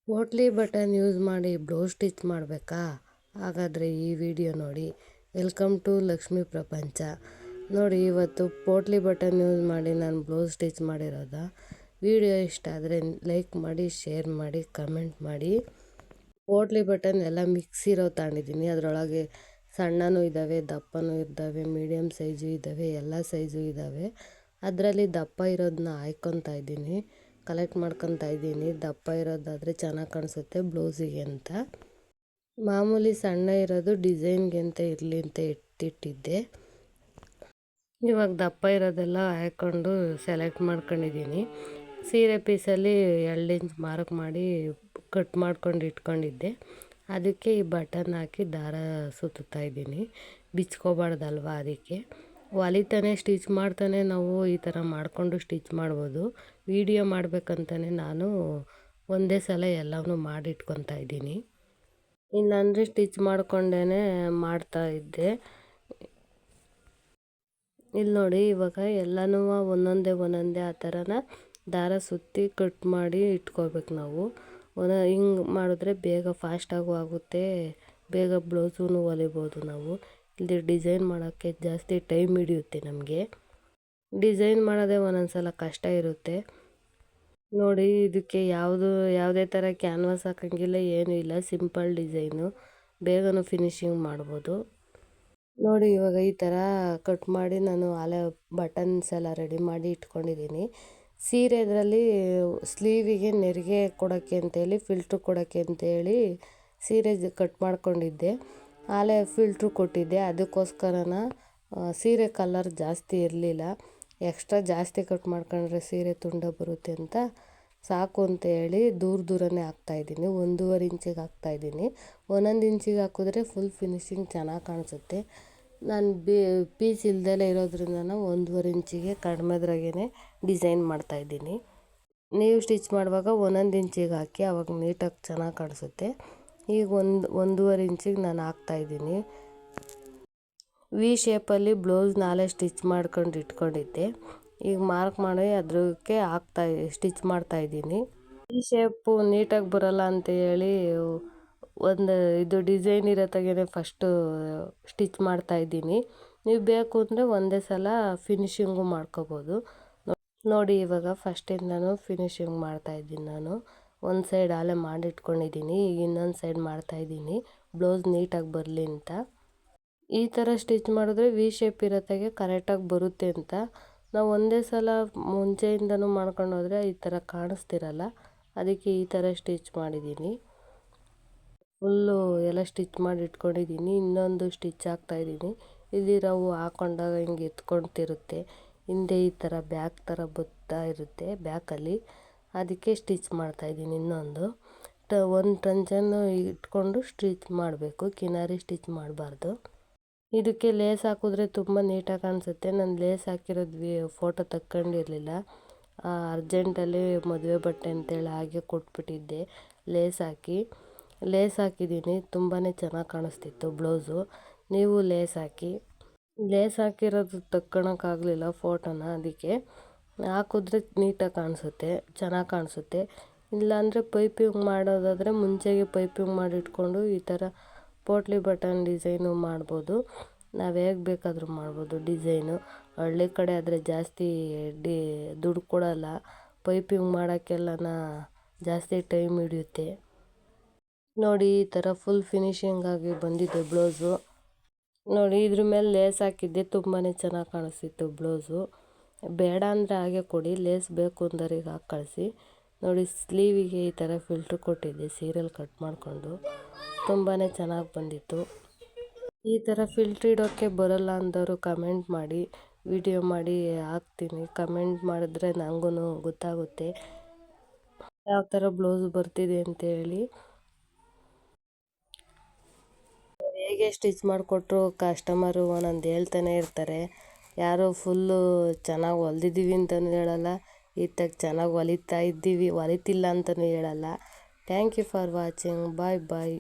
Potli button use ಮಾಡಿ blouse stitch ಮಾಡಬೇಕಾ? ಹಾಗಾದರೆ ಈ ವಿಡಿಯೋ ನೋಡಿ. ವೆಲ್ಕಮ್ ಟು ಲಕ್ಷ್ಮಿ ಪ್ರಪಂಚ. ನೋಡಿ, ಇವತ್ತು ಪೋಟ್ಲಿ ಬಟನ್ ಯೂಸ್ ಮಾಡಿ ನಾನು ಬ್ಲೌಸ್ ಸ್ಟಿಚ್ ಮಾಡಿರೋದ. ವಿಡಿಯೋ ಇಷ್ಟ ಆದರೆ ಲೈಕ್ ಮಾಡಿ, ಶೇರ್ ಮಾಡಿ, ಕಮೆಂಟ್ ಮಾಡಿ. ಪೋಟ್ಲಿ ಬಟನ್ ಎಲ್ಲ ಮಿಕ್ಸ್ ಇರೋ ತಗೊಂಡಿದ್ದೀನಿ. ಅದರೊಳಗೆ ಸಣ್ಣನೂ ಇದ್ದಾವೆ, ದಪ್ಪನೂ ಇದ್ದಾವೆ, ಮೀಡಿಯಮ್ ಸೈಜು ಇದ್ದಾವೆ, ಎಲ್ಲ ಸೈಜು ಇದ್ದಾವೆ. ಅದರಲ್ಲಿ ದಪ್ಪ ಇರೋದನ್ನ ಆಯ್ಕೊತಾ ಇದ್ದೀನಿ, ಕಲೆಕ್ಟ್ ಮಾಡ್ಕೊತಾ ಇದ್ದೀನಿ. ದಪ್ಪ ಇರೋದಾದರೆ ಚೆನ್ನಾಗಿ ಕಾಣಿಸುತ್ತೆ ಬ್ಲೌಸಿಗೆ ಅಂತ. ಮಾಮೂಲಿ ಸಣ್ಣ ಇರೋದು ಡಿಸೈನ್ಗೆ ಅಂತ ಇರಲಿ ಅಂತ ಎತ್ತಿಟ್ಟಿದ್ದೆ. ಇವಾಗ ದಪ್ಪ ಇರೋದೆಲ್ಲ ಹಾಕ್ಕೊಂಡು ಸೆಲೆಕ್ಟ್ ಮಾಡ್ಕೊಂಡಿದ್ದೀನಿ. ಸೀರೆ ಪೀಸಲ್ಲಿ 2 ಇಂಚ್ ಮಾರ್ಕ್ ಮಾಡಿ ಕಟ್ ಮಾಡ್ಕೊಂಡು ಇಟ್ಕೊಂಡಿದ್ದೆ. ಅದಕ್ಕೆ ಈ ಬಟನ್ ಹಾಕಿ ದಾರ ಸುತ್ತಾ ಇದ್ದೀನಿ. ಬಿಚ್ಕೋಬಾರ್ದಲ್ವ, ಅದಕ್ಕೆ ಹೊಲಿತಾನೆ ಸ್ಟಿಚ್ ಮಾಡ್ತಾನೆ ನಾವು ಈ ಥರ ಮಾಡಿಕೊಂಡು ಸ್ಟಿಚ್ ಮಾಡ್ಬೋದು. ವಿಡಿಯೋ ಮಾಡಬೇಕಂತಲೇ ನಾನು ಒಂದೇ ಸಲ ಎಲ್ಲವೂ ಮಾಡಿಟ್ಕೊತಾ ಇದ್ದೀನಿ. ಇಲ್ಲಾಂದರೆ ಸ್ಟಿಚ್ ಮಾಡ್ಕೊಂಡೇ ಮಾಡ್ತಾಯಿದ್ದೆ. ಇಲ್ಲಿ ನೋಡಿ, ಇವಾಗ ಎಲ್ಲನೂ ಒಂದೊಂದೇ ಆ ಥರನ ದಾರ ಸುತ್ತಿ ಕಟ್ ಮಾಡಿ ಇಟ್ಕೋಬೇಕು ನಾವು. ಹಿಂಗೆ ಮಾಡಿದ್ರೆ ಬೇಗ ಫಾಸ್ಟಾಗೂ ಆಗುತ್ತೆ, ಬೇಗ ಬ್ಲೌಸೂ ಹೊಲಿಬೋದು ನಾವು. ಇಲ್ಲಿ ಡಿಸೈನ್ ಮಾಡೋಕ್ಕೆ ಜಾಸ್ತಿ ಟೈಮ್ ಹಿಡಿಯುತ್ತೆ ನಮಗೆ. ಡಿಸೈನ್ ಮಾಡೋದೇ ಒಂದೊಂದು ಸಲ ಕಷ್ಟ ಇರುತ್ತೆ. ನೋಡಿ, ಇದಕ್ಕೆ ಯಾವುದೇ ಥರ ಕ್ಯಾನ್ವಾಸ್ ಹಾಕೋಂಗಿಲ್ಲ, ಏನೂ ಇಲ್ಲ. ಸಿಂಪಲ್ ಡಿಸೈನು, ಬೇಗನೂ ಫಿನಿಶಿಂಗ್ ಮಾಡ್ಬೋದು. ನೋಡಿ, ಇವಾಗ ಈ ಥರ ಕಟ್ ಮಾಡಿ ನಾನು ಅಲ್ಲೇ ಬಟನ್ಸ್ ಎಲ್ಲ ರೆಡಿ ಮಾಡಿ ಇಟ್ಕೊಂಡಿದ್ದೀನಿ. ಸೀರೆ ಇದರಲ್ಲಿ ಸ್ಲೀವಿಗೆ ನೆರಿಗೆ ಕೊಡೋಕ್ಕೆ ಅಂತೇಳಿ, ಫಿಲ್ಟ್ರ್ ಕೊಡೋಕ್ಕೆ ಅಂತೇಳಿ ಸೀರೆ ಕಟ್ ಮಾಡ್ಕೊಂಡಿದ್ದೆ. ಆಲೇ ಫಿಲ್ಟ್ರು ಕೊಟ್ಟಿದ್ದೆ. ಅದಕ್ಕೋಸ್ಕರನ ಸೀರೆ ಕಲರ್ ಜಾಸ್ತಿ ಇರಲಿಲ್ಲ. ಎಕ್ಸ್ಟ್ರಾ ಜಾಸ್ತಿ ಕಟ್ ಮಾಡ್ಕೊಂಡ್ರೆ ಸೀರೆ ತುಂಡ ಬರುತ್ತೆ ಅಂತ ಸಾಕು ಅಂತ ಹೇಳಿ ದೂರನೇ ಹಾಕ್ತಾಯಿದ್ದೀನಿ. 1.5 ಇಂಚಿಗೆ ಹಾಕ್ತಾಯಿದ್ದೀನಿ. 1 ಇಂಚಿಗೆ ಹಾಕಿದ್ರೆ ಫುಲ್ ಫಿನಿಶಿಂಗ್ ಚೆನ್ನಾಗಿ ಕಾಣಿಸುತ್ತೆ. ನಾನು ಪೀಸ್ ಇಲ್ದಲೇ ಇರೋದ್ರಿಂದ 1.5 ಇಂಚಿಗೆ ಕಡಿಮೆದ್ರಾಗೇ ಡಿಸೈನ್ ಮಾಡ್ತಾಯಿದ್ದೀನಿ. ನೀವು ಸ್ಟಿಚ್ ಮಾಡುವಾಗ 1 ಇಂಚಿಗೆ ಹಾಕಿ, ಆವಾಗ ನೀಟಾಗಿ ಚೆನ್ನಾಗಿ ಕಾಣಿಸುತ್ತೆ. ಈಗ 1.5 ಇಂಚಿಗೆ ನಾನು ಹಾಕ್ತಾಯಿದ್ದೀನಿ. ವಿ ಶೇಪಲ್ಲಿ ಬ್ಲೌಸ್ ನಾಳೆ ಸ್ಟಿಚ್ ಮಾಡ್ಕೊಂಡು ಇಟ್ಕೊಂಡಿದ್ದೆ. ಈಗ ಮಾರ್ಕ್ ಮಾಡಿ ಅದಕ್ಕೆ ಸ್ಟಿಚ್ ಮಾಡ್ತಾಯಿದ್ದೀನಿ. ಈ ಶೇಪು ನೀಟಾಗಿ ಬರೋಲ್ಲ ಅಂತ ಹೇಳಿ ಇದು ಡಿಸೈನ್ ಇರೋ ತೆಗೆನೇ ಫಸ್ಟು ಸ್ಟಿಚ್ ಮಾಡ್ತಾಯಿದ್ದೀನಿ. ನೀವು ಬೇಕು ಅಂದರೆ ಒಂದೇ ಸಲ ಫಿನಿಶಿಂಗು ಮಾಡ್ಕೋಬೋದು. ನೋಡಿ, ಇವಾಗ ಫಸ್ಟಿಂದನೂ ಫಿನಿಶಿಂಗ್ ಮಾಡ್ತಾಯಿದ್ದೀನಿ ನಾನು. ಒಂದು ಸೈಡ್ ಆಲೇ ಮಾಡಿಟ್ಕೊಂಡಿದ್ದೀನಿ, ಈಗ ಇನ್ನೊಂದು ಸೈಡ್ ಮಾಡ್ತಾಯಿದ್ದೀನಿ ಬ್ಲೌಸ್ ನೀಟಾಗಿ ಬರಲಿ ಅಂತ. ಈ ಥರ ಸ್ಟಿಚ್ ಮಾಡಿದ್ರೆ ವಿ ಶೇಪ್ ಇರೋತ್ತಾಗೆ ಕರೆಕ್ಟಾಗಿ ಬರುತ್ತೆ ಅಂತ. ನಾವು ಒಂದೇ ಸಲ ಮುಂಚೆಯಿಂದನೂ ಮಾಡ್ಕೊಂಡು ಹೋದರೆ ಈ ಥರ ಕಾಣಿಸ್ತಿರಲ್ಲ, ಅದಕ್ಕೆ ಈ ಥರ ಸ್ಟಿಚ್ ಮಾಡಿದ್ದೀನಿ. ಫುಲ್ಲು ಎಲ್ಲ ಸ್ಟಿಚ್ ಮಾಡಿ ಇಟ್ಕೊಂಡಿದ್ದೀನಿ. ಇನ್ನೊಂದು ಸ್ಟಿಚ್ ಹಾಕ್ತಾಯಿದ್ದೀನಿ. ಇಲ್ಲಿ ನಾವು ಹಾಕೊಂಡಾಗ ಹಿಂಗೆ ಎತ್ಕೊಳ್ತಿರುತ್ತೆ, ಹಿಂದೆ ಈ ಥರ ಬ್ಯಾಕ್ ಥರ ಬತ್ತಾ ಇರುತ್ತೆ ಬ್ಯಾಕಲ್ಲಿ. ಅದಕ್ಕೆ ಸ್ಟಿಚ್ ಮಾಡ್ತಾಯಿದ್ದೀನಿ. ಇನ್ನೊಂದು ಒಂದು ಟಂಚನ್ನು ಇಟ್ಕೊಂಡು ಸ್ಟಿಚ್ ಮಾಡಬೇಕು, ಕಿನಾರಿ ಸ್ಟಿಚ್ ಮಾಡಬಾರ್ದು. ಇದಕ್ಕೆ ಲೇಸ್ ಹಾಕಿದ್ರೆ ತುಂಬ ನೀಟಾಗಿ ಕಾಣಿಸುತ್ತೆ. ನಾನು ಲೇಸ್ ಹಾಕಿರೋದು ಫೋಟೋ ತಕ್ಕೊಂಡಿರಲಿಲ್ಲ. ಅರ್ಜೆಂಟಲ್ಲಿ ಮದುವೆ ಬಟ್ಟೆ ಅಂತೇಳಿ ಹಾಗೆ ಕೊಟ್ಬಿಟ್ಟಿದ್ದೆ. ಲೇಸ್ ಹಾಕಿದ್ದೀನಿ, ತುಂಬಾ ಚೆನ್ನಾಗಿ ಕಾಣಿಸ್ತಿತ್ತು ಬ್ಲೌಸು. ನೀವು ಲೇಸ್ ಹಾಕಿರೋದು ತಕ್ಕೊಳಕ್ಕಾಗಲಿಲ್ಲ ಫೋಟೋನ, ಅದಕ್ಕೆ ಹಾಕಿದ್ರೆ ನೀಟಾಗಿ ಕಾಣಿಸುತ್ತೆ, ಚೆನ್ನಾಗಿ ಕಾಣಿಸುತ್ತೆ. ಇಲ್ಲಾಂದರೆ ಪೈಪಿಂಗ್ ಮಾಡೋದಾದರೆ ಮುಂಚೆಗೆ ಪೈಪಿಂಗ್ ಮಾಡಿ ಇಟ್ಕೊಂಡು ಈ ಥರ ಪೋಟ್ಲಿ ಬಟನ್ ಡಿಸೈನು ಮಾಡ್ಬೋದು. ನಾವು ಹೇಗೆ ಬೇಕಾದರೂ ಮಾಡ್ಬೋದು ಡಿಸೈನು. ಹಳ್ಳಿ ಕಡೆ ಆದರೆ ಜಾಸ್ತಿ ದುಡ್ಡು ಕೊಡೋಲ್ಲ, ಪೈಪಿಂಗ್ ಮಾಡೋಕ್ಕೆಲ್ಲನ ಜಾಸ್ತಿ ಟೈಮ್ ಹಿಡಿಯುತ್ತೆ. ನೋಡಿ, ಈ ಥರ ಫುಲ್ ಫಿನಿಶಿಂಗ್ ಆಗಿ ಬಂದಿದೆ ಬ್ಲೌಸು. ನೋಡಿ, ಇದ್ರ ಮೇಲೆ ಲೇಸ್ ಹಾಕಿದ್ದೆ, ತುಂಬಾ ಚೆನ್ನಾಗಿ ಕಾಣಿಸ್ತಿತ್ತು ಬ್ಲೌಸು. ಬೇಡ ಅಂದರೆ ಹಾಗೆ ಕೊಡಿ, ಲೇಸ್ ಬೇಕು ಅಂದರೆ ಈಗ ಹಾಕಿ ಕಳಿಸಿ. ನೋಡಿ, ಸ್ಲೀವಿಗೆ ಈ ಥರ ಫಿಲ್ಟ್ರ್ ಕೊಟ್ಟಿದ್ದೆ ಸೀರೆಯಲ್ಲಿ ಕಟ್ ಮಾಡಿಕೊಂಡು, ತುಂಬಾ ಚೆನ್ನಾಗಿ ಬಂದಿತ್ತು. ಈ ಥರ ಫಿಲ್ಟ್ರ್ ಇಡೋಕ್ಕೆ ಬರೋಲ್ಲ ಅಂದವರು ಕಮೆಂಟ್ ಮಾಡಿ, ವಿಡಿಯೋ ಮಾಡಿ ಹಾಕ್ತೀನಿ. ಕಮೆಂಟ್ ಮಾಡಿದ್ರೆ ನನಗೂ ಗೊತ್ತಾಗುತ್ತೆ ಯಾವ ಥರ ಬ್ಲೌಸ್ ಬರ್ತಿದೆ ಅಂತೇಳಿ. ಹೇಗೆ ಸ್ಟಿಚ್ ಮಾಡಿಕೊಟ್ರು ಕಸ್ಟಮರು ಒಂದೊಂದು ಹೇಳ್ತಾನೆ ಇರ್ತಾರೆ. ಯಾರೋ ಫುಲ್ಲು ಚೆನ್ನಾಗಿ ಹೊಲ್ದಿದ್ದೀವಿ ಅಂತಲೂ ಹೇಳಲ್ಲ, ಇತ್ತಾಗ ಚೆನ್ನಾಗಿ ಹೊಲಿತಿಲ್ಲ ಅಂತಲೂ ಹೇಳಲ್ಲ. Thank you for watching. Bye bye.